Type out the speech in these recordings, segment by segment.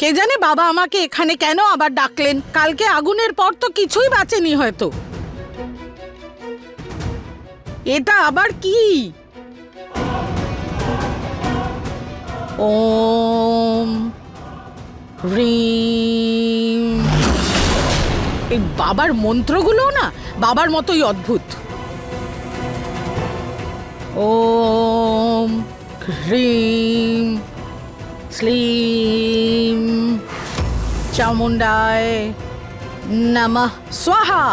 কে জানে বাবা আমাকে এখানে কেন আবার ডাকলেন। কালকে আগুনের পর তো কিছুই বাঁচেনি হয়তো। এটা আবার কি? ওম হ্রিম। এই বাবার মন্ত্রগুলো না বাবার মতোই অদ্ভুত। ওম হ্রিম শ্লীম চামুণ্ডায় নমঃ স্বাহা।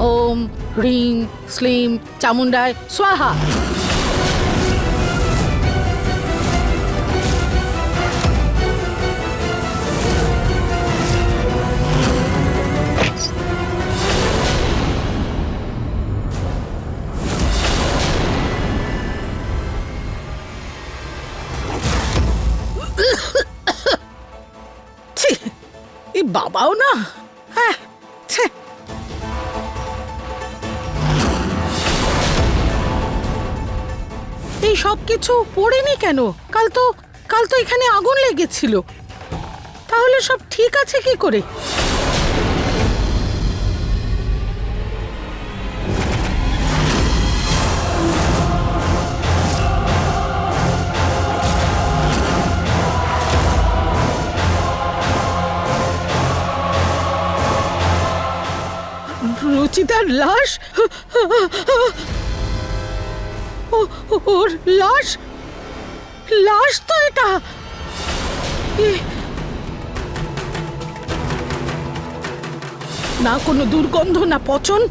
ওম হ্রিম শ্লীম চামুণ্ডায় স্বাহা। এই বাবাও না, হ্যাঁ। এই সব কিছু পড়েনি কেন? কাল তো এখানে আগুন লেগেছিল, তাহলে সব ঠিক আছে কি করে? রুচিতার লাশ, ওর লাশ, লাশ তো এটা। না কোনো দুর্গন্ধ, না পচন।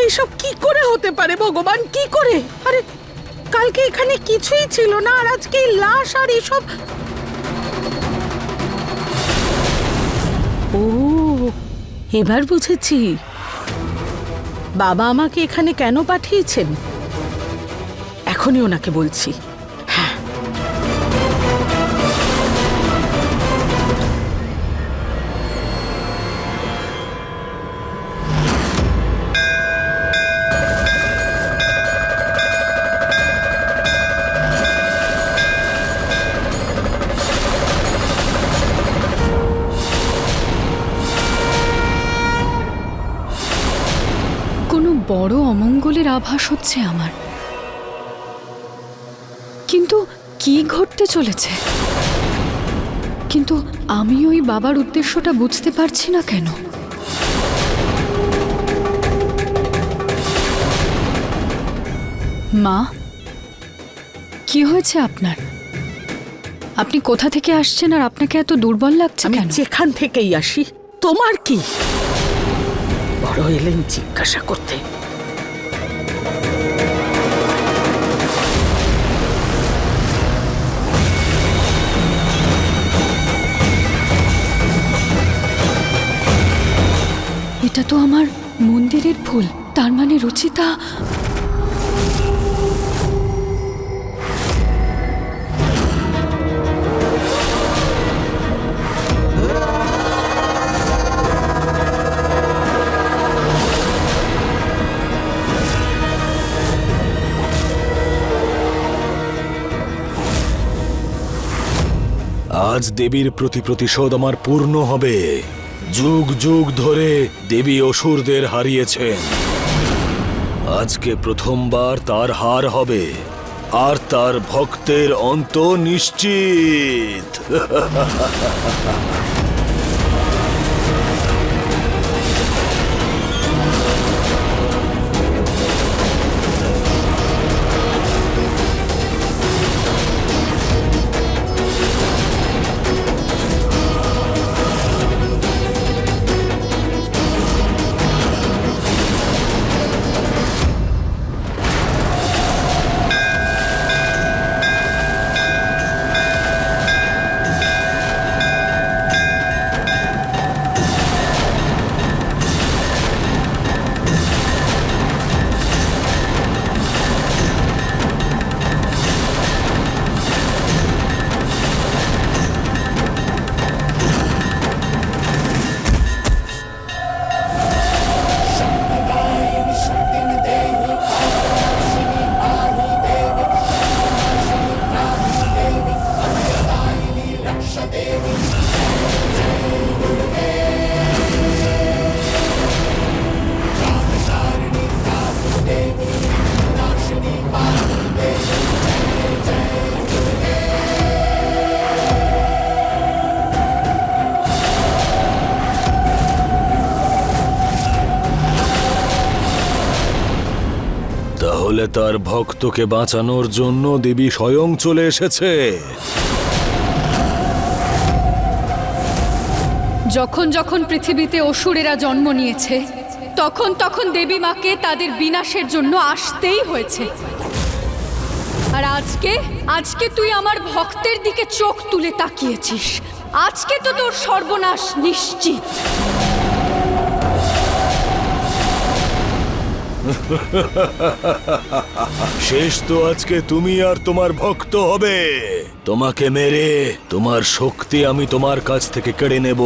এইসব কি করে হতে পারে ভগবান, কি করে? আরে কালকে এখানে কিছুই ছিল না, আর আজকে লাশ আর এসব। ও, এবার বুঝেছি বাবা আমাকে এখানে কেন পাঠিয়েছেন। এখনই ওনাকে বলছি। হ্যাঁ, কোনো বড় অমঙ্গলের আভাস হচ্ছে আমার, কিন্তু কি ঘটতে চলেছে? কিন্তু আমি ওই বাবার উদ্দেশ্যটা বুঝতে পারছি না কেন। মা, কি হয়েছে আপনার? আপনি কোথা থেকে আসছেন আর আপনাকে এত দুর্বল লাগছে আমি কেন? যেখান থেকেই আসি, তোমার কি? বড় এলেন জিজ্ঞাসা করতে। এটা তো আমার মন্দিরের ফুল, তার মানে রুচিতা। আজ দেবীর প্রতি প্রতিশোধ আমার পূর্ণ হবে। যুগ যুগ ধরে দেবী অসুরদের হারিয়েছেন, আজকে প্রথমবার তার হার হবে, আর তার ভক্তের অন্ত নিশ্চিত। তার ভক্তকে বাঁচানোর জন্য দেবী স্বয়ং চলে এসেছে। যখন যখন পৃথিবীতে অসুরেরা জন্ম নিয়েছে তখন তখন দেবী মাকে তাদের বিনাশের জন্য আসতেই হয়েছে। আর আজকে আজকে তুই আমার ভক্তের দিকে চোখ তুলে তাকিয়েছিস। আজকে তো তোর সর্বনাশ নিশ্চিত। শেষ তো আজকে তুমি আর তোমার ভক্ত হবে। তোমাকে মেরে তোমার শক্তি আমি তোমার কাছ থেকে কেড়ে নেব।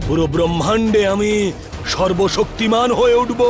পুরো ব্রহ্মাণ্ডে আমি সর্বশক্তিমান হয়ে উঠব।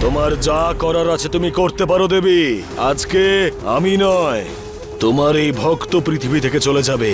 তোমার যা করার আছে তুমি করতে পারো দেবী। আজকে আমি নয়, তোমার এই ভক্ত পৃথিবী থেকে চলে যাবে।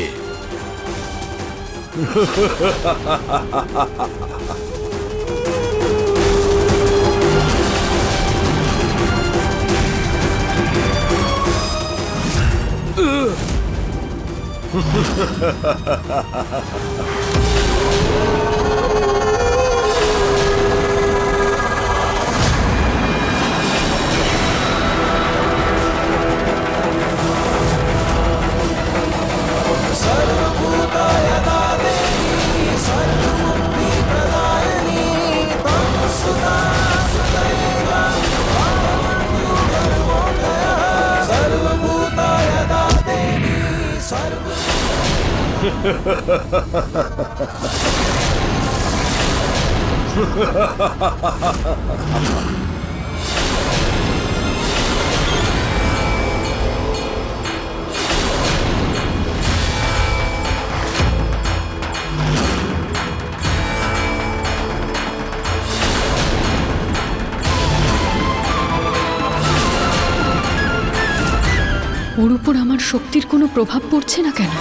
ওর উপর আমার শক্তির কোনো প্রভাব পড়ছে না কেন?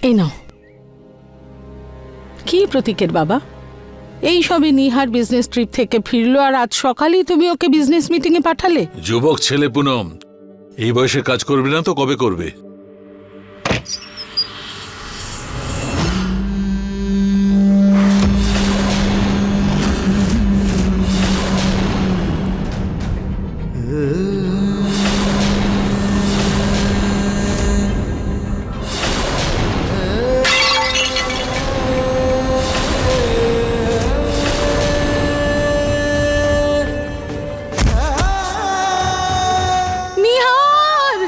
এই নাও। কি প্রতীকের বাবা? এই সবে নিহার বিজনেস ট্রিপ থেকে ফিরলো আর আজ সকালেই তুমি ওকে বিজনেস মিটিং এ পাঠালে। যুবক ছেলে পুনম, এই বয়সে কাজ করবে না তো কবে করবে? নিহার!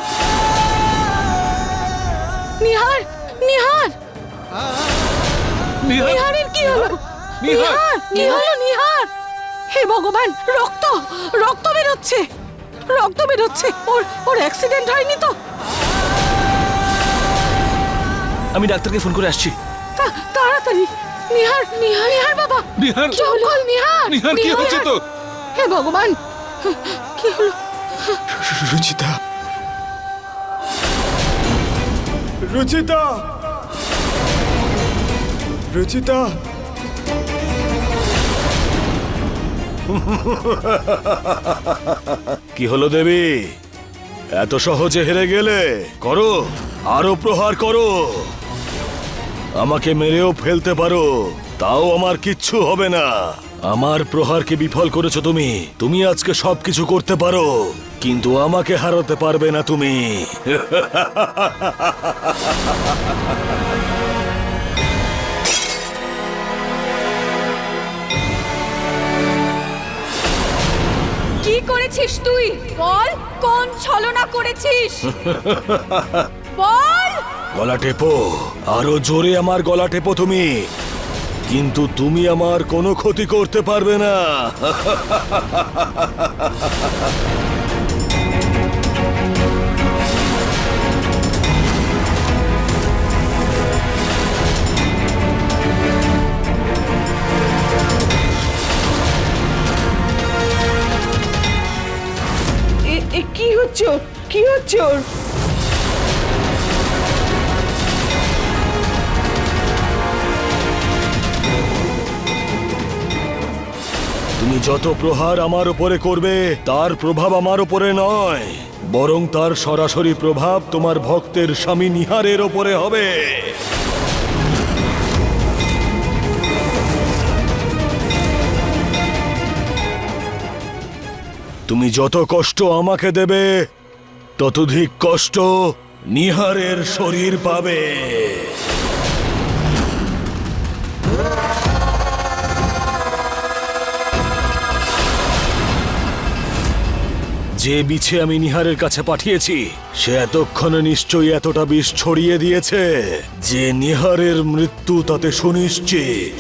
নিহার! নিহার! নিহারের কি হলো? নিহার! কি হলো নিহার? হে ভগবান, রক্ত রক্ত বেরোচ্ছে, রক্ত বেরোচ্ছে। ওর অ্যাক্সিডেন্ট হয়নি তো? আমি ডাক্তারকে ফোন করে আসছি। তাড়াতাড়ি। নিহার! নিহার! নিহার বাবা! নিহার! চল নিহার! নিহার, কি হচ্ছে তো? হে ভগবান, কি হলো? রুচিতা, রুচিতা, রুচিতা! কি হলো দেবী? এত সহজে হেরে গেলে? করো, আরো প্রহার করো। আমাকে মেরেও ফেলতে পারো, তাও আমার কিচ্ছু হবে না। আমার প্রহারকে বিফল করেছো তুমি। তুমি আজকে সবকিছু করতে পারো, কিন্তু আমাকে হারাতে পারবে না তুমি। কি করেছিস তুই? বল, কোন ছলনা করেছিস? বল! গলা টেপো, আরো জোরে আমার গলা টেপো তুমি, কিন্তু তুমি আমার কোনো ক্ষতি করতে পারবে না। হচ্ছে ওর? কি হচ্ছে ওর? তুমি যত প্রহার আমার উপরে করবে তার প্রভাব আমার উপরে নয়, বরং তার সরাসরি প্রভাব তোমার ভক্তের স্বামী নিহারের ওপরে হবে। তুমি যত কষ্ট আমাকে দেবে ততোধিক কষ্ট নিহারের শরীর পাবে। যে বিছে আমি নিহারের কাছে পাঠিয়েছি সে এতক্ষণে নিশ্চয়ই এতটা বিষ ছড়িয়ে দিয়েছে যে নিহারের মৃত্যু তাতে সুনিশ্চিত।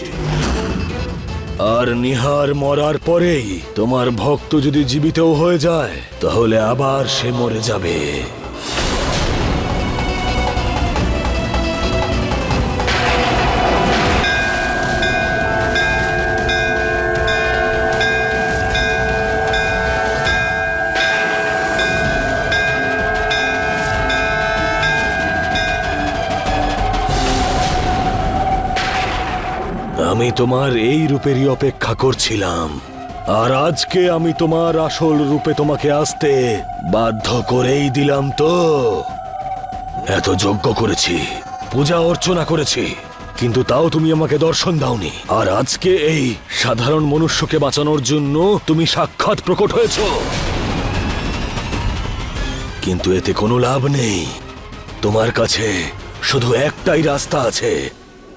আর নিহার মরার পরেই তোমার ভক্ত যদি জীবিতও হয়ে যায় তাহলে আবার সে মরে যাবে। আমি তোমার এই রূপেরই অপেক্ষা করছিলাম, আর আজকে আমি তোমার আসল রূপে তোমাকে আসতে বাধ্য করেই দিলাম। তো এত যজ্ঞ করেছি, পূজা অর্চনা করেছি, কিন্তু তাও তুমি আমাকে দর্শন দাওনি। আর আজকে এই সাধারণ মনুষ্যকে বাঁচানোর জন্য তুমি সাক্ষাৎ প্রকট হয়েছ, কিন্তু এতে কোনো লাভ নেই। তোমার কাছে শুধু একটাই রাস্তা আছে,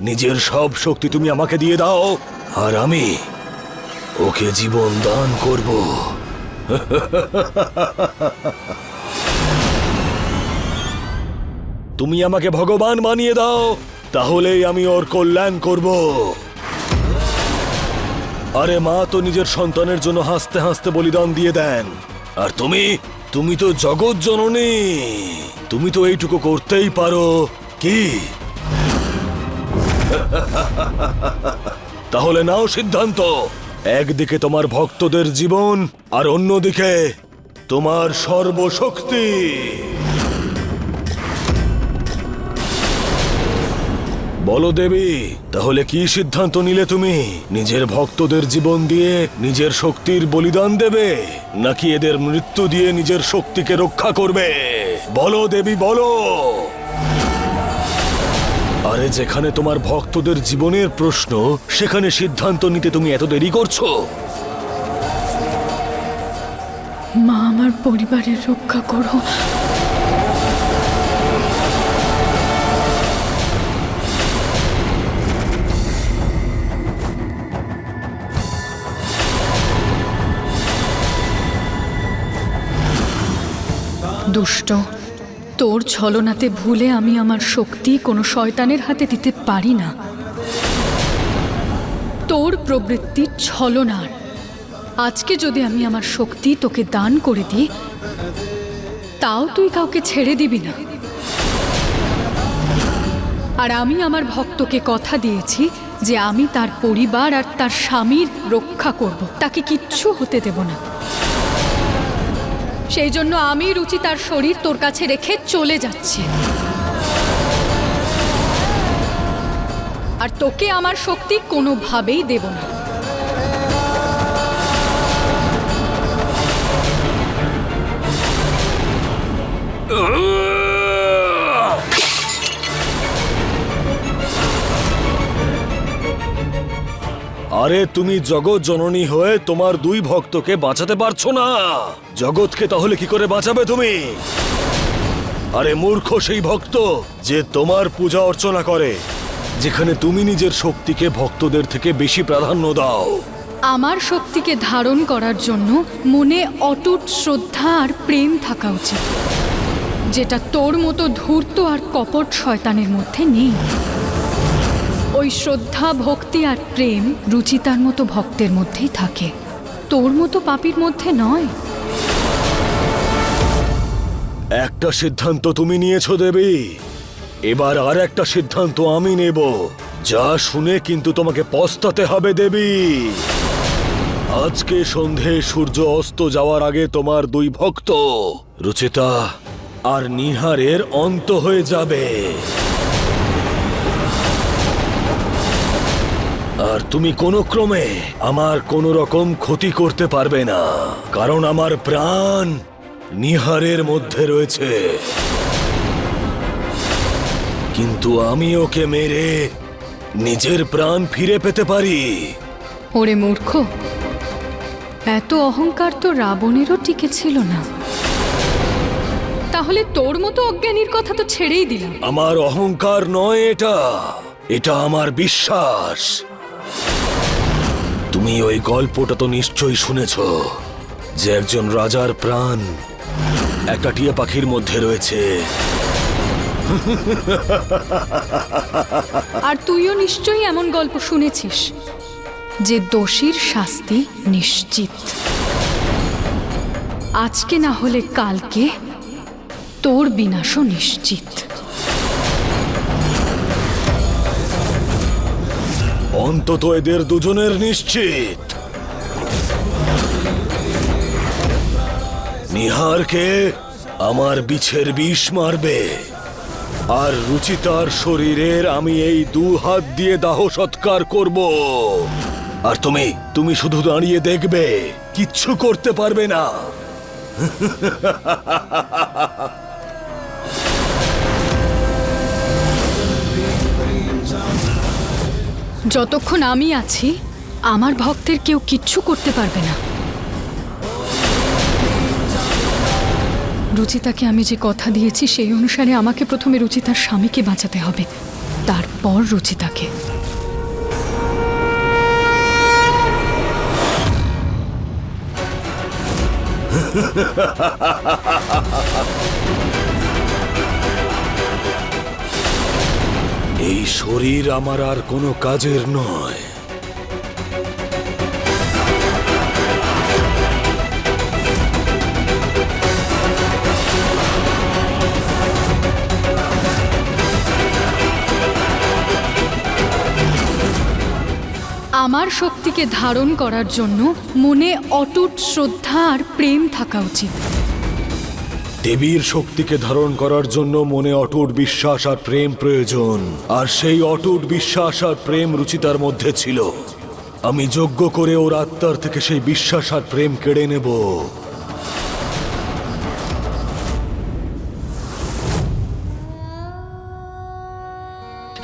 নিজের সব শক্তি তুমি আমাকে দিয়ে দাও আর আমি ওকে জীবন দান করব। তুমি আমাকে ভগবান বানিয়ে দাও, তাহলেই আমি ওর কল্যাণ করব। আরে মা তো নিজের সন্তানের জন্য হাসতে হাসতে বলিদান দিয়ে দেন, আর তুমি তো জগৎ জননী, তুমি তো এইটুকু করতেই পারো কি? তাহলে নাও সিদ্ধান্ত, একদিকে তোমার ভক্তদের জীবন আর অন্যদিকে তোমার সর্বশক্তি। বলো দেবী, তাহলে কি সিদ্ধান্ত নিলে তুমি? নিজের ভক্তদের জীবন দিয়ে নিজের শক্তির বলিদান দেবে, নাকি এদের মৃত্যু দিয়ে নিজের শক্তিকে রক্ষা করবে? বলো দেবী, বলো। আরে যেখানে তোমার ভক্তদের জীবনের প্রশ্ন, সেখানে সিদ্ধান্ত নিতে তুমি এত দেরি করছো? মা, আমার পরিবারের রক্ষা করো। দুষ্ট, তোর ছলনাতে ভুলে আমি আমার শক্তি কোনো শয়তানের হাতে দিতে পারি না। তোর প্রবৃত্তি ছলনার। আজকে যদি আমি আমার শক্তি তোকে দান করে দিই, তাও তুই কাউকে ছেড়ে দিবি না। আর আমি আমার ভক্তকে কথা দিয়েছি যে আমি তার পরিবার আর তার স্বামীর রক্ষা করব, তাকে কিচ্ছু হতে দেব না। সেই জন্য আমি রুচি তার শরীর তোর কাছে রেখে চলে যাচ্ছি, আর তোকে আমার শক্তি কোনোভাবেই দেব না। আরে তুমি জগৎ জননী হয়ে তোমার দুই ভক্তকে বাঁচাতে পারছো না, জগৎকে তাহলে কি করে বাঁচাবে তুমি? আরে মূর্খ সেই ভক্ত যে তোমার পূজা অর্চনা করে, যেখানে তুমি নিজের শক্তিকে ভক্তদের থেকে বেশি প্রাধান্য দাও। আমার শক্তিকে ধারণ করার জন্য মনে অটুট শ্রদ্ধা আর প্রেম থাকা উচিত, যেটা তোর মতো ধূর্ত আর কপট শয়তানের মধ্যে নেই। ওই শ্রদ্ধা, ভক্তি আর প্রেম রুচিতার মতো ভক্তের মধ্যেই থাকে, তোর মতো পাপীর মধ্যে নয়। একটা সিদ্ধান্ত তুমি নিয়েছো দেবী, এবার আর একটা সিদ্ধান্ত আমি নেব, যা শুনে কিন্তু তোমাকে পস্তাতে হবে দেবী। আজকে সন্ধে সূর্য অস্ত যাওয়ার আগে তোমার দুই ভক্ত রুচিতা আর নিহারের অন্ত হয়ে যাবে। আর তুমি কোনো ক্রমে আমার কোনো রকম ক্ষতি করতে পারবে না, কারণ আমার প্রাণ নিহারের মধ্যে রয়েছে। কিন্তু আমি ওকে মেরে নিজের প্রাণ ফিরে পেতে পারি। ওরে মূর্খ, এত অহংকার তো রাবণেরও টিকে ছিল না। তাহলে তোর মতো অজ্ঞানীর কথা তো ছেড়েই দিলাম। আমার অহংকার নয় এটা, এটা আমার বিশ্বাস। তুমি ওই গল্পটা তো নিশ্চয়ই শুনেছ যে একজন রাজার প্রাণ একটা টিয়া পাখির মধ্যে রয়েছে। আর তুইও নিশ্চয়ই এমন গল্প শুনেছিস যে দোষীর শাস্তি নিশ্চিত। আজকে না হলে কালকে তোর বিনাশও নিশ্চিত। অন্তত এদের দুজনের নিশ্চিত। নিহারকে আমার বিছের বিষ মারবে, আর রুচিতার শরীরের আমি এই 2 হাত দিয়ে দাহ সৎকার করব। আর তুমি শুধু দাঁড়িয়ে দেখবে, কিচ্ছু করতে পারবে না। যতক্ষণ আমি আছি আমার ভক্তের কেউ কিচ্ছু করতে পারবে না। রুচিতাকে আমি যে কথা দিয়েছি সেই অনুসারে আমাকে প্রথমে রুচিতার স্বামীকে বাঁচাতে হবে, তারপর রুচিতাকে। এই শরীর আমার আর কোনো কাজের নয়। আমার শক্তিকে ধারণ করার জন্য মনে অটুট শ্রদ্ধা আর প্রেম থাকা উচিত। দেবীর শক্তিকে ধারণ করার জন্য মনে অটুট বিশ্বাস আর প্রেম প্রয়োজন, আর সেই অটুট বিশ্বাস আর প্রেম রুচিতার মধ্যে ছিল। আমি যজ্ঞ করে ওর আত্মার থেকে সেই বিশ্বাস আর প্রেম কেড়ে নেব।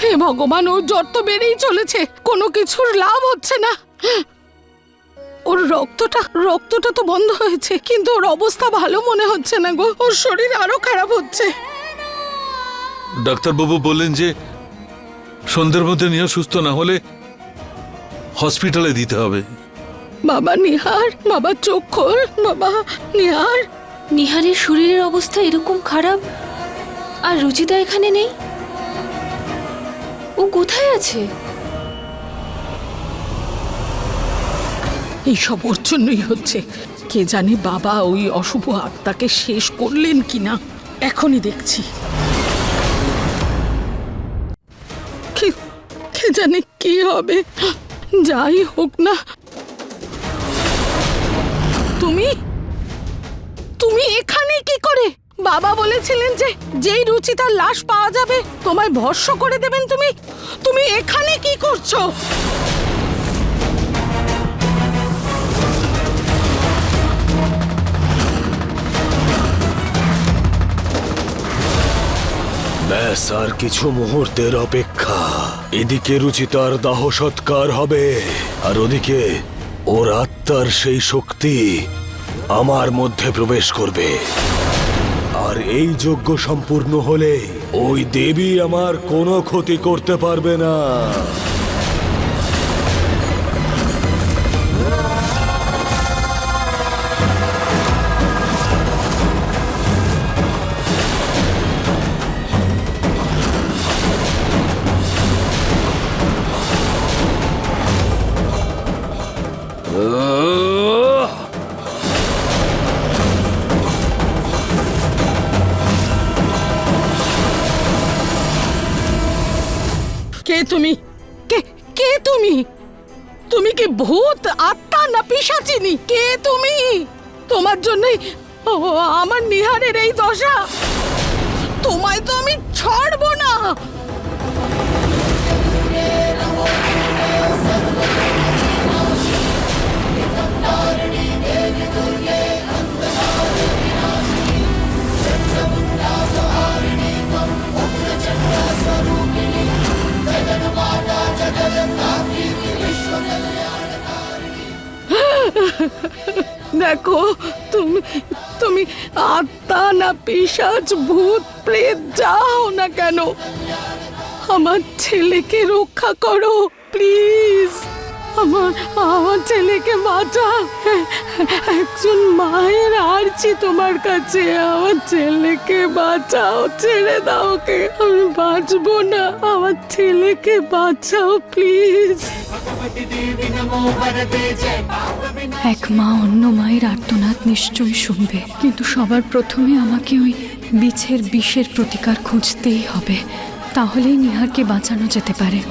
হে ভগবান, ওর জ্বর তো বেড়েই চলেছে, কোনো কিছুর লাভ হচ্ছে না। ওর রক্তটা তো বন্ধ হয়েছে, কিন্তু ওর অবস্থা ভালো মনে হচ্ছে না গো। ওর শরীর আরো খারাপ হচ্ছে। ডাক্তারবাবু বললেন যে সন্ধ্যের মধ্যে নিহার সুস্থ না হলে হসপিটালে দিতে হবে। বাবা নিহার, বাবা চোখ খোল, বাবা নিহার। নিহারের শরীরের অবস্থা এরকম খারাপ, আর রুচিতা এখানে নেই। ও কোথায় আছে? এইসব ওর জন্যই হচ্ছে। কে জানে বাবা ওই অশুভ আত্মাকে শেষ করলেন কিনা, এখনই দেখছি। কে জানে কি হবে। যাই হোক না, তুমি এখানে কি করে? বাবা বলেছিলেন যে যেই রুচিতার লাশ পাওয়া যাবে তোমায় ভস্ম করে দেবেন। তুমি এখানে কি করছো? ব্যাস আর কিছু মুহূর্তের অপেক্ষা। এদিকে রুচিতার দাহ সৎকার হবে, আর ওদিকে ওর আত্মার সেই শক্তি আমার মধ্যে প্রবেশ করবে। আর এই যজ্ঞ সম্পূর্ণ হলে ওই দেবী আমার কোনো ক্ষতি করতে পারবে না। কে তুমি? কে তুমি? তুমি কি ভূত, আত্মা না পিশাচিনী? কে তুমি? তোমার জন্যই ও, আমার নিহারের এই দশা, তোমায় তো আমি ছাড়বো না। দেখো, তুমি তুমি আত্মা না পিশাচ ভূত প্রেত যাও না কেন, আমার ছেলেকে রক্ষা করো প্লিজ। আমার আমার ছেলেকে বাঁচাও। একজন মায়ের আরছি তোমার কাছে, আমার ছেলেকে বাঁচাও, ছেড়ে দাও ওকে, আমি বাঁচবো না, আমার ছেলেকে বাঁচাও প্লিজ। এক মা অন্য মায়ের আর্তনাদ নিশ্চয়ই শুনবে, কিন্তু সবার প্রথমে আমাকে ওই বিছের বিষের প্রতিকার খুঁজতেই হবে, তাহলেই নিহারকে বাঁচানো যেতে পারে।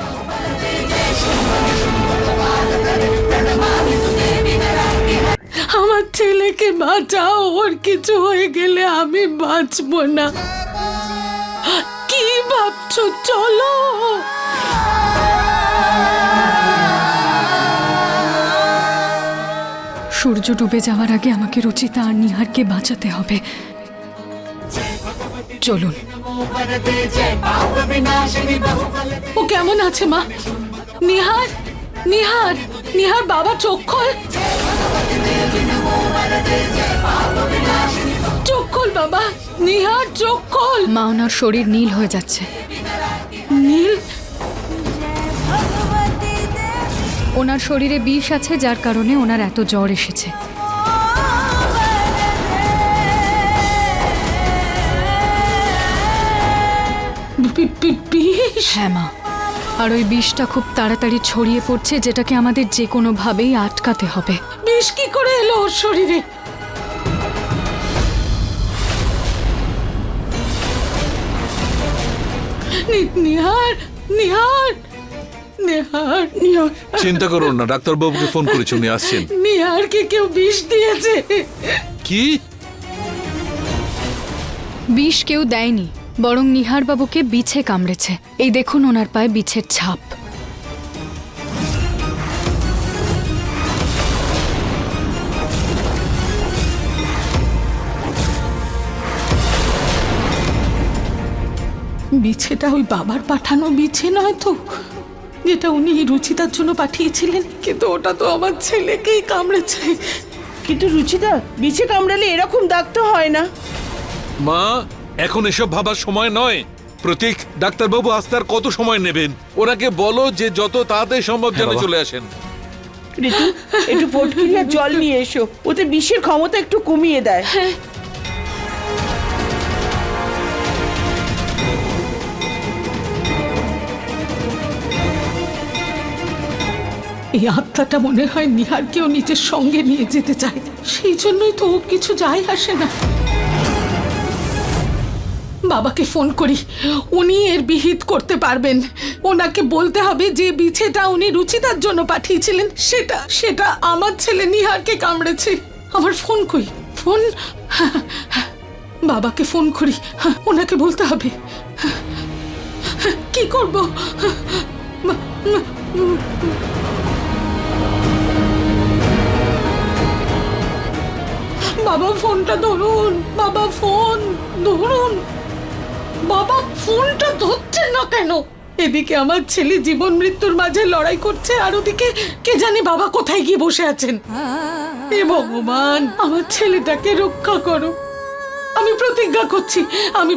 আমার ছেলেকে বাঁচাও, ওর কিছু হয়ে গেলে আমি বাঁচবো না। কি ভাবছো? চলো। সূর্য ডুবে যাওয়ার আগে আমাকে রুচিতা আর নিহারকে বাঁচাতে হবে। চলুন। ও কেমন আছে মা? নিহার, নিহার, নিহার বাবা চোখ খোল, চোখ খোল বাবা, নিহার চোখ খোল। মা, ওনার শরীর নীল হয়ে যাচ্ছে। নীল? ওনার শরীরে বিষ আছে, যার কারণে ওনার এত জ্বর এসেছে। বিষ? হ্যাঁ মা, আর ওই বিষটা খুব তাড়াতাড়ি ছড়িয়ে পড়ছে, যেটাকে আমাদের যে কোনোভাবেই আটকাতে হবে। বিষ কি করে এলো ওর শরীরে? নিহার, নিহার, নিহার, নিহার, চিন্তা করুন না, ডাক্তারবাবুকে ফোন করেছি, উনি আসছেন। নিহারকে কেউ বিষ দিয়েছে। কি? বিষ কেউ দেয়নি, বরং নিহার বাবুকে বিছে কামড়েছে। এই দেখুন ওনার পায়ে বিছের ছাপ। বিছেটা ওই বাবার পাঠানো বিছে নয় তো, যেটা উনি রুচিতার জন্য পাঠিয়েছিলেন? কিন্তু ওটা তো আমার ছেলেকেই কামড়েছে। কিন্তু রুচিতা, বিছে কামড়ালে এরকম দাগ তো হয় না। মা, এখন এসব ভাবার সময় নয়। প্রতীক, ডাক্তারবাবু আসতে আর কত সময় নেবেন? ওনাকে বলো যে যত তাড়াতাড়ি সম্ভব যেন চলে আসেন। ঋতু, একটু পটকিরি আর জল নিয়ে এসো, ওতে বিষের ক্ষমতা একটু কমিয়ে দেয়। এই আত্মাটা মনে হয় নিহারকেও নিজের সঙ্গে নিয়ে যেতে চায়, সেই জন্যই তো ও কিছু যায় আসে না। বাবাকে ফোন করি, উনি এর বিহিত করতে পারবেন। ওনাকে বলতে হবে যে বিছেটা উনি রুচিতার জন্য পাঠিয়েছিলেন, সেটা সেটা আমার ছেলে নিহারকে কামড়েছে। আমার ফোন কই, ফোন, বাবাকে ফোন করি, ওনাকে বলতে হবে। কি করব? বাবা ফোনটা ধরুন, বাবা ফোন ধরুন, বাবা ফোনটা ধরছেন না কেন? এদিকে আমার ছেলে জীবন মৃত্যুর মাঝে লড়াই করছে, আর ওদিকে কে জানি বাবা কোথায় গিয়ে বসে আছেন। হে ভগবান, আমার ছেলেটাকে রক্ষা করো। আমি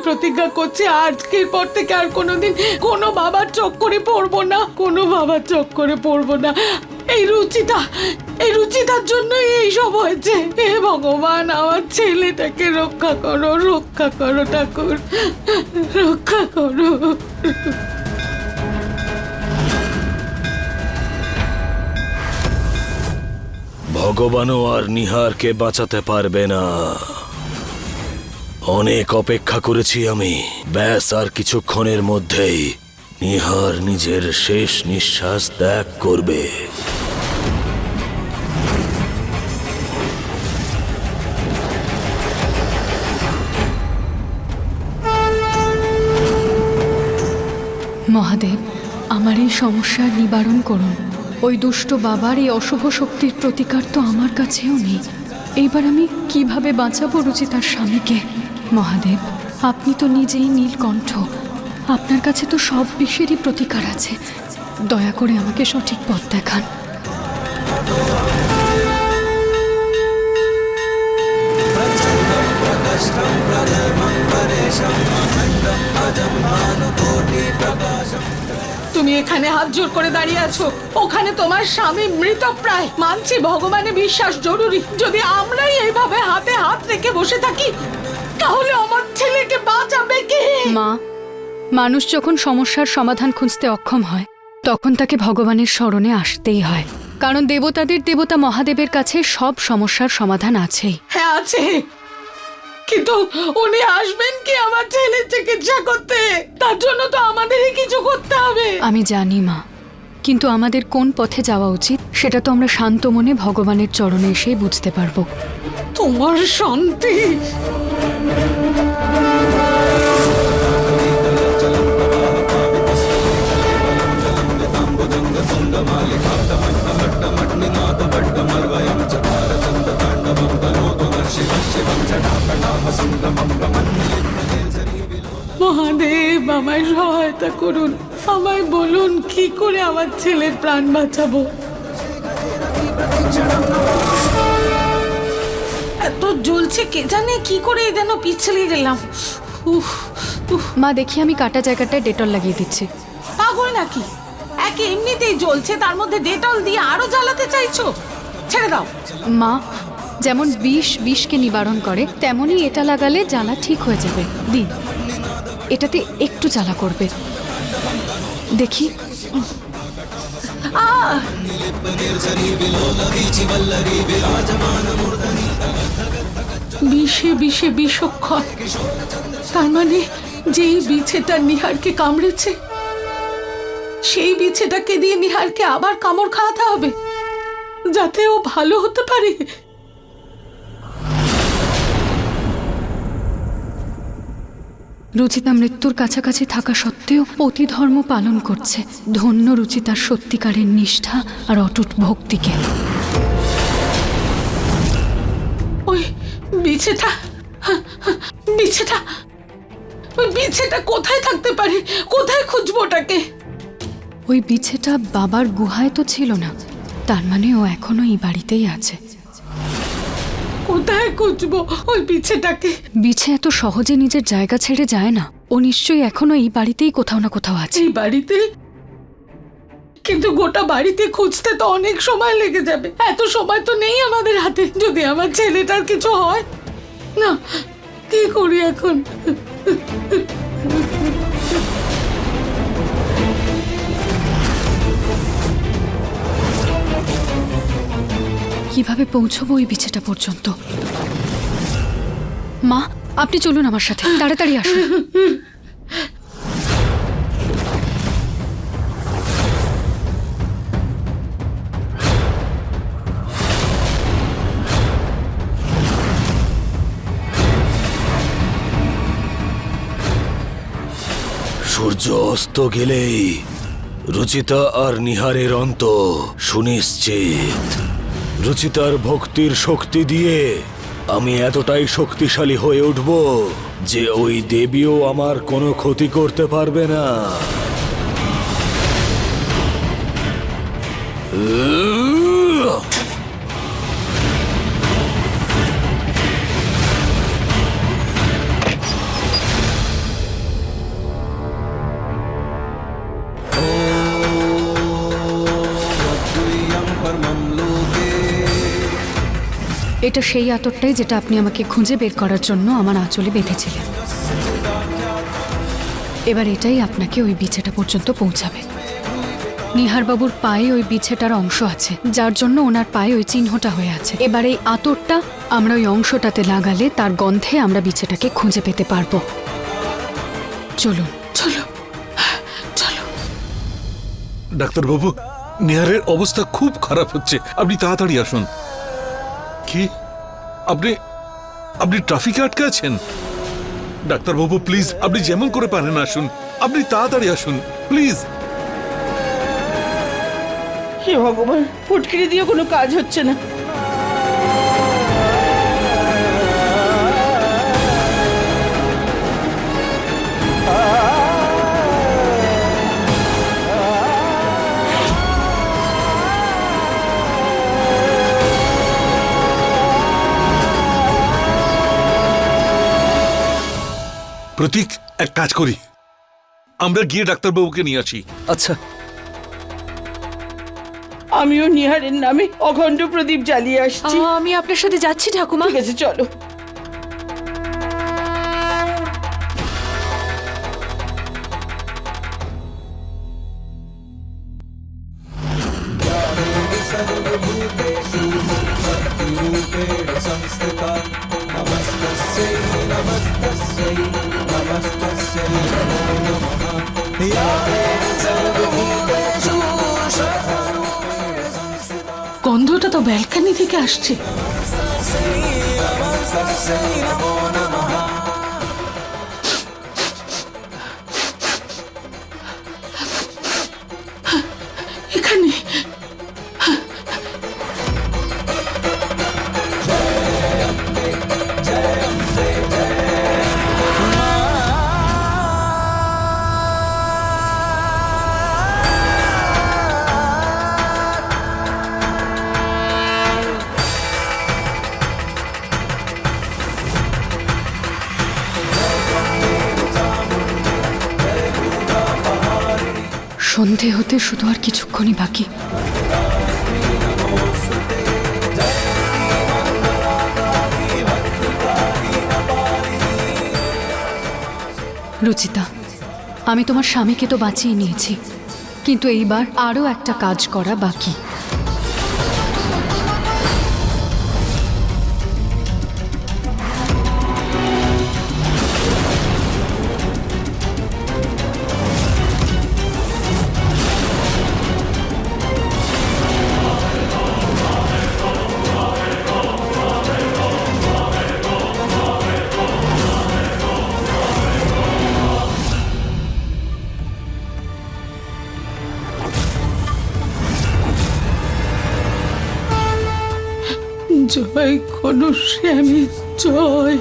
প্রতিজ্ঞা করছি আজকের পর থেকে আর কোনোদিন কোনো বাবার চক্করে পড়বো না, কোনো বাবার চক্করে পড়বো না। এই রুচিতার জন্যই এইসব হয়েছে। হে ভগবান, আমার ছেলেটাকে রক্ষা করো ঠাকুর, রক্ষা করো। ভগবানও আর নিহারকে বাঁচাতে পারবে না। অনেক অপেক্ষা করেছি আমি, ব্যাস আর কিছুক্ষণের মধ্যেই নিহার নিজের শেষ নিঃশ্বাস ত্যাগ করবে। মহাদেব, আমার এই সমস্যার নিবারণ করুন। ওই দুষ্ট বাবার এই অশুভ শক্তির প্রতিকার তো আমার কাছেও নেই। এইবার আমি কিভাবে বাঁচাবো রুচিতার স্বামীকে? মহাদেব, আপনি তো নিজেই নীলকণ্ঠ, আপনার কাছে তো সব বিষেরই প্রতিকার আছে। দয়া করে আমাকে সঠিক পথ দেখান। তুমি এখানে হাত জোর করে দাঁড়িয়ে আছো, ওখানে তোমার স্বামী মৃতপ্রায়। মানছি ভগবানে বিশ্বাস জরুরি, যদি আমরাই এইভাবে হাতে হাত রেখে বসে থাকি তাহলে আমার ছেলেকে বাঁচাবে কে? মা, মানুষ যখন সমস্যার সমাধান খুঁজতে অক্ষম হয় তখন তাকে ভগবানের শরণে আসতেই হয়, কারণ দেবতাদের দেবতা মহাদেবের কাছে সব সমস্যার সমাধান আছেই। হ্যাঁ আছে, কিন্তু উনি আসবেন কি আমার ছেলের চিকিৎসা করতে? তার জন্য তো আমাদেরই কিছু করতে হবে। আমি জানি মা, কিন্তু আমাদের কোন পথে যাওয়া উচিত সেটা তো আমরা শান্ত মনে ভগবানের চরণে এসেই বুঝতে পারবো। তোমার শান্তি। মহাদেব, আমায় সহায়তা করুন। আমায় বলুন কি করে আমার ছেলের প্রাণ বাঁচাবো। এত জ্বলছে, কে জানে কি করে যেন পিছলে গেলাম। উফ উফ, মা দেখি আমি কাটা জায়গাটায় ডেটল লাগিয়ে দিচ্ছি। পাগল নাকি? একে এমনিতেই জ্বলছে, তার মধ্যে ডেটল দিয়ে আরো জ্বালাতে চাইছো? ছেড়ে দাও। মা, যেমন বিষকে নিবারণ করে তেমনই এটা লাগালে জ্বালা ঠিক হয়ে যাবে। দিন, এটাতে একটু জ্বালা করবে, দেখি। বিষে বিষে বিষক্ষয়, তার মানে যেই বিছেটা নিহারকে কামড়েছে সেই বিছেটাকে দিয়ে নিহারকে আবার কামড় খাওয়াতে হবে যাতে ও ভালো হতে পারে। রুচিতা মৃত্যুর কাছাকাছি থাকা সত্ত্বেও অতি ধর্ম পালন করছে। ধন্য রুচিতার সত্যিকারের নিষ্ঠা আর অটুট ভক্তিকে। ওই বিছেটা বিছেটা ওই বিছেটা কোথায় থাকতে পারে? কোথায় খুঁজবো ওটাকে? ওই বিছেটা বাবার গুহায় তো ছিল না, তার মানে ও এখনো এই বাড়িতেই আছে। কোথায় খুঁজবো ওই বিছেটাকে? বিছে এত সহজে নিজের জায়গা ছেড়ে যায় না, ও নিশ্চয়ই এখনো এই বাড়িতেই কোথাও না কোথাও আছে। এই বাড়িতে? কিন্তু গোটা বাড়িতে খুঁজতে তো অনেক সময় লেগে যাবে। এত সময় তো নেই আমাদের হাতে। যদি আমার ছেলেটার কিছু হয় না, কি করি এখন? কিভাবে পৌঁছবো ওই বিছেটা পর্যন্ত? মা, আপনি চলুন আমার সাথে, তাড়াতাড়ি আসুন। সূর্য অস্ত গেলেই রুচিতা আর নিহারের অন্ত সুনিশ্চিত। রুচিতার ভক্তির শক্তি দিয়ে আমি এতটাই শক্তিশালী হয়ে উঠব যে ওই দেবীও আমার কোনো ক্ষতি করতে পারবে না। এটা সেই আতরটাই যেটা আপনি আমাকে খুঁজে বের করার জন্য আমার আঁচলে বেঁধেছিলেন। এবার এটাই আপনাকে ওই বিছেটা পর্যন্ত পৌঁছাবে। নিহারবাবুর পায়ে ওই বিছেটার অংশ আছে, যার জন্য ওনার পায়ে ওই চিহ্নটা হয়ে আছে। এবার এই আতরটা আমরা ওই অংশটাতে লাগালে তার গন্ধে আমরা বিছেটাকে খুঁজে পেতে পারবো। চলুন। চলো চলো। ডাক্তারবাবু, নিহারের অবস্থা খুব খারাপ হচ্ছে, আপনি তাড়াতাড়ি আসুন। কি? আপনি ট্রাফিকে আটকে আছেন? ডাক্তারবাবু প্লিজ, আপনি যেমন করে পারেন আসুন, আপনি তাড়াতাড়ি আসুন প্লিজ। হে ভগবান, ফুটকিরি দিয়ে কোনো কাজ হচ্ছে না। প্রতীক, এক কাজ করি, আমরা গিয়ে ডাক্তারবাবুকে নিয়ে আসি। আচ্ছা, আমিও নিহারের নামে অখণ্ড প্রদীপ জ্বালিয়ে আসছি। আমি আপনার সাথে যাচ্ছি ঠাকুমা। ঠিক আছে, চলো। গন্ধটা তো ব্যালকনি থেকে আসছে। এখানে সন্ধে হতে শুধু আর কিছুক্ষণই বাকি। রুচিতা, আমি তোমার স্বামীকে তো বাঁচিয়ে নিয়েছি, কিন্তু এইবার আরও একটা কাজ করা বাকি। জয় ঘনশ্যামী জয়।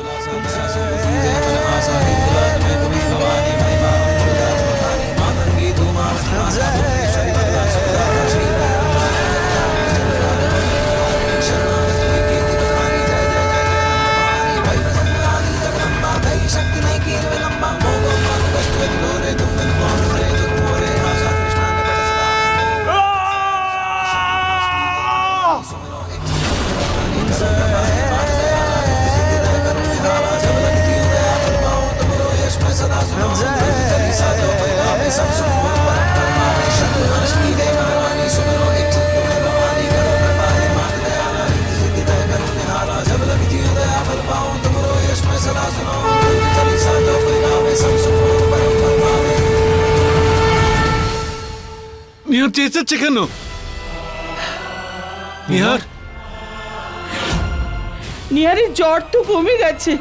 নিহার চেঁচাচ্ছে কেন? নিহার, নিহারের জ্বর তো কমে গেছে।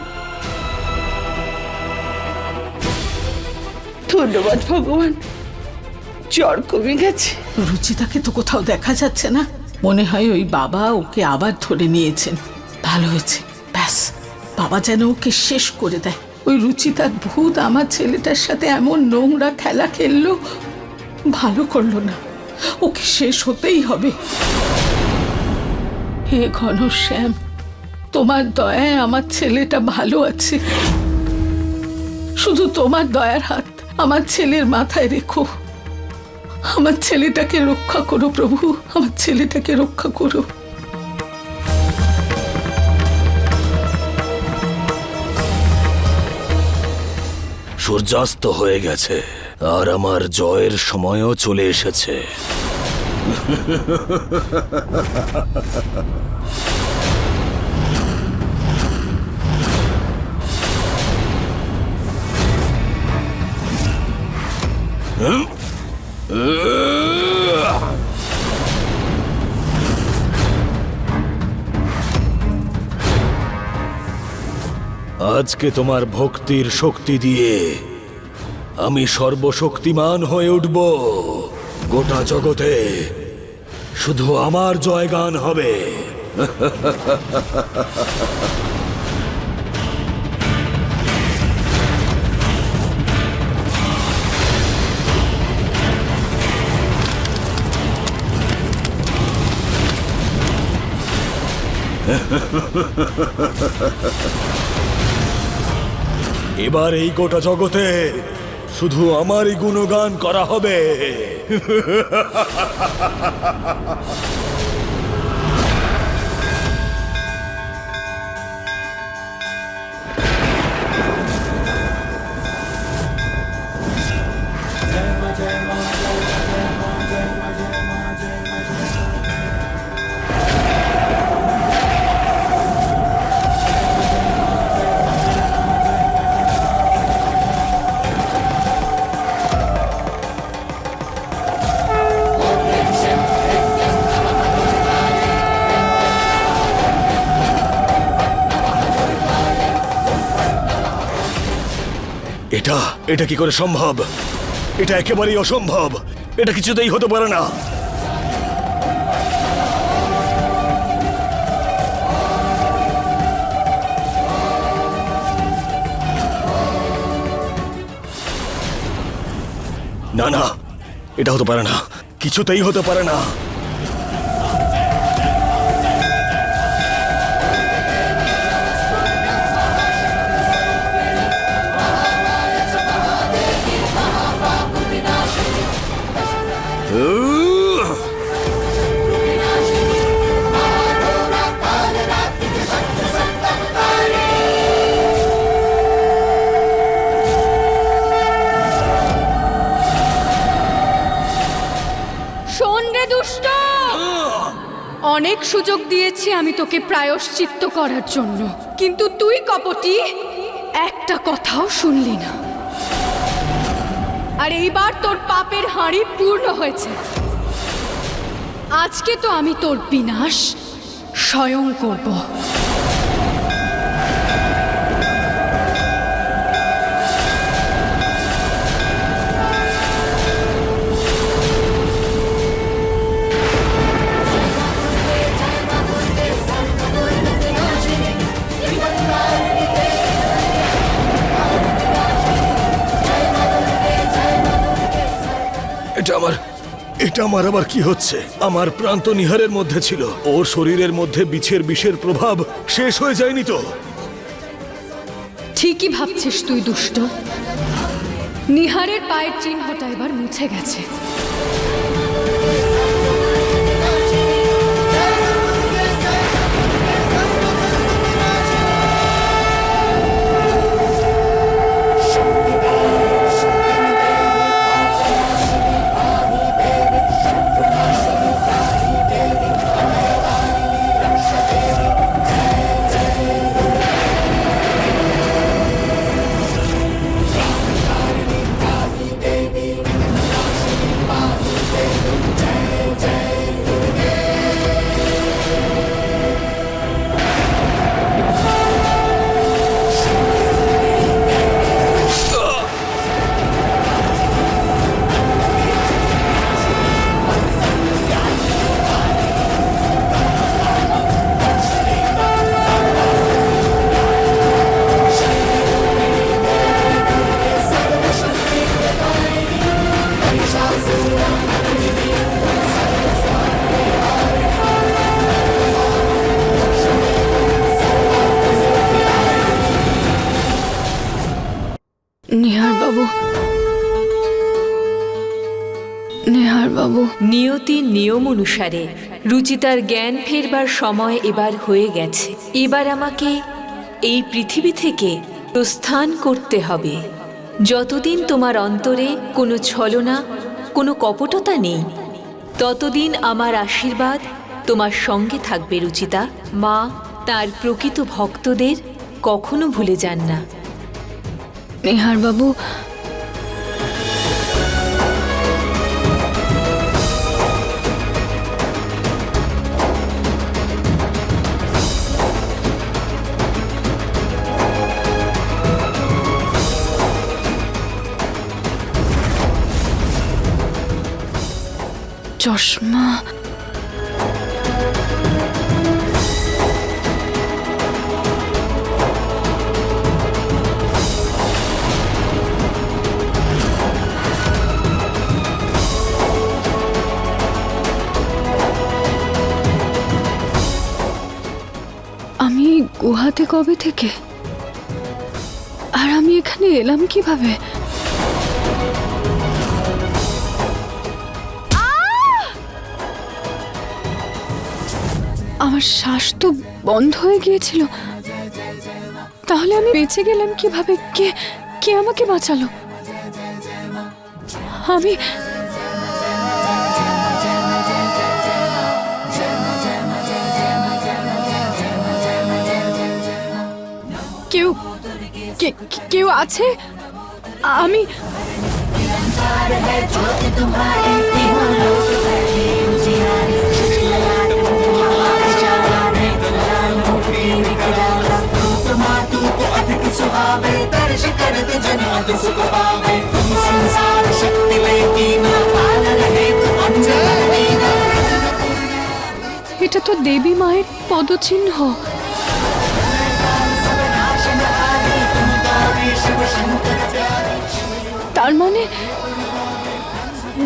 ধন্যবাদ ভগবান, জ্বর কমে গেছে। রুচিতাকে তো কোথাও দেখা যাচ্ছে না। মনে হয় ওই বাবা ওকে আবার ধরে নিয়েছেন। ভালো হয়েছে, ব্যাস, বাবা যেন ওকে শেষ করে দেয়। ওই রুচিতার ভূত আমার ছেলেটার সাথে এমন নোংরা খেলা খেললো, ভালো করলো না। ওকে শেষ হতেই হবে। হে ঘনশ্যাম, তোমার দয়ায় আমার ছেলেটা ভালো আছে। শুধু তোমার দয়ার হাত আমার ছেলের মাথায় রেখো। আমার ছেলেটাকে রক্ষা করো প্রভু, আমার ছেলেটাকে রক্ষা করো। সূর্যাস্ত হয়ে গেছে আর আমার জয়ের সময়ও চলে এসেছে। আজকে তোমার ভক্তির শক্তি দিয়ে আমি সর্বশক্তিমান হয়ে উঠব। গোটা জগতে শুধু আমার জয়গান হবে। এবার এই গোটা জগতে শুধু আমারই গুণগান করা হবে। এটা কি করে সম্ভব? এটা একেবারেই অসম্ভব। এটা কিছুতেই হতে পারে না। না না, এটা হতে পারে না, কিছুতেই হতে পারে না। অনেক সুযোগ দিয়েছি আমি তোকে প্রায়শ্চিত্ত করার জন্য, কিন্তু তুই কপটি একটা কথাও শুনলি না। আর এইবার তোর পাপের হাঁড়ি পূর্ণ হয়েছে। আজকে তো আমি তোর বিনাশ স্বয়ং করব। এটা আমার আবার কি হচ্ছে? আমার প্রাণ তো নিহারের মধ্যে ছিল। ওর শরীরের মধ্যে বিষের প্রভাব শেষ হয়ে যায়নি তো? ঠিকই ভাবছিস তুই দুষ্ট। নিহারের পায়ের চিহ্নটা এবার মুছে গেছে। নিহার বাবু, নিয়তির নিয়ম অনুসারে রুচিতার জ্ঞান ফেরবার সময় এবার হয়ে গেছে। এবার আমাকে এই পৃথিবী থেকে প্রস্থান করতে হবে। যতদিন তোমার অন্তরে কোনো ছলনা, কোনো কপটতা নেই, ততদিন আমার আশীর্বাদ তোমার সঙ্গে থাকবে রুচিতা। মা তার প্রকৃত ভক্তদের কখনো ভুলে যান না। নিহার বাবু, চশমা। আমি গুহাতে কবে থেকে, আর আমি এখানে এলাম কিভাবে? আমার শ্বাস তো বন্ধ হয়ে গিয়েছিল, তাহলে আমি বেঁচে গেলাম কিভাবে? কে কে আমাকে বাঁচালো? আমি কেউ কেউ আছে? আমি এটা তো দেবী মায়ের পদচিহ্ন। তার মানে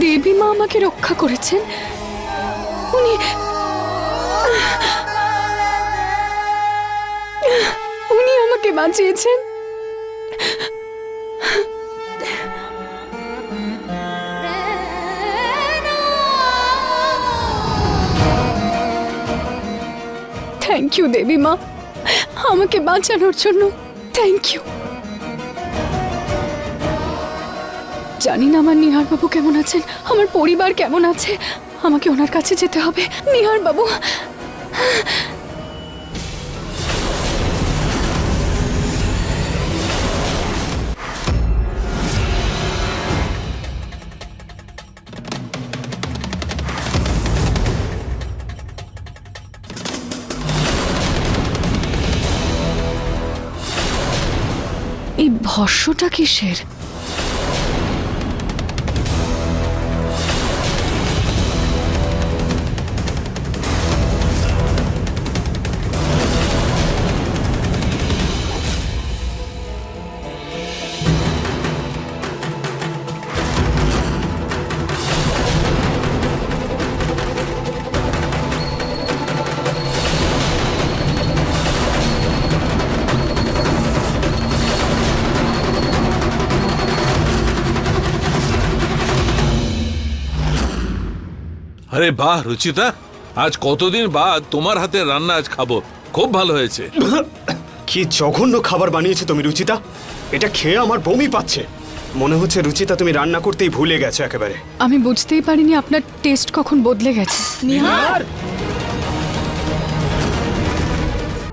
দেবী মা আমাকে রক্ষা করেছেন। উনি আমাকে বাঁচিয়েছেন। থ্যাংক ইউ দেবী মা, আমাকে বাঁচানোর জন্য থ্যাংক ইউ। জানি না আমার নিহার বাবু কেমন আছেন, আমার পরিবার কেমন আছে। আমাকে ওনার কাছে যেতে হবে। নিহার বাবু, এই ভস্যটা কিসের? আরে বাহ রুচিতা, আজ কতদিন বাদ তোমার হাতের রান্না আজ খাবো, খুব ভালো হয়েছে। কি জঘন্য খাবার বানিয়েছো তুমি রুচিতা, এটা খেয়ে আমার বমি পাচ্ছে। মনে হচ্ছে রুচিতা তুমি রান্না করতেই ভুলে গেছো একেবারে। আমি বুঝতেই পারিনি আপনার টেস্ট কখন বদলে গেছে। নিহার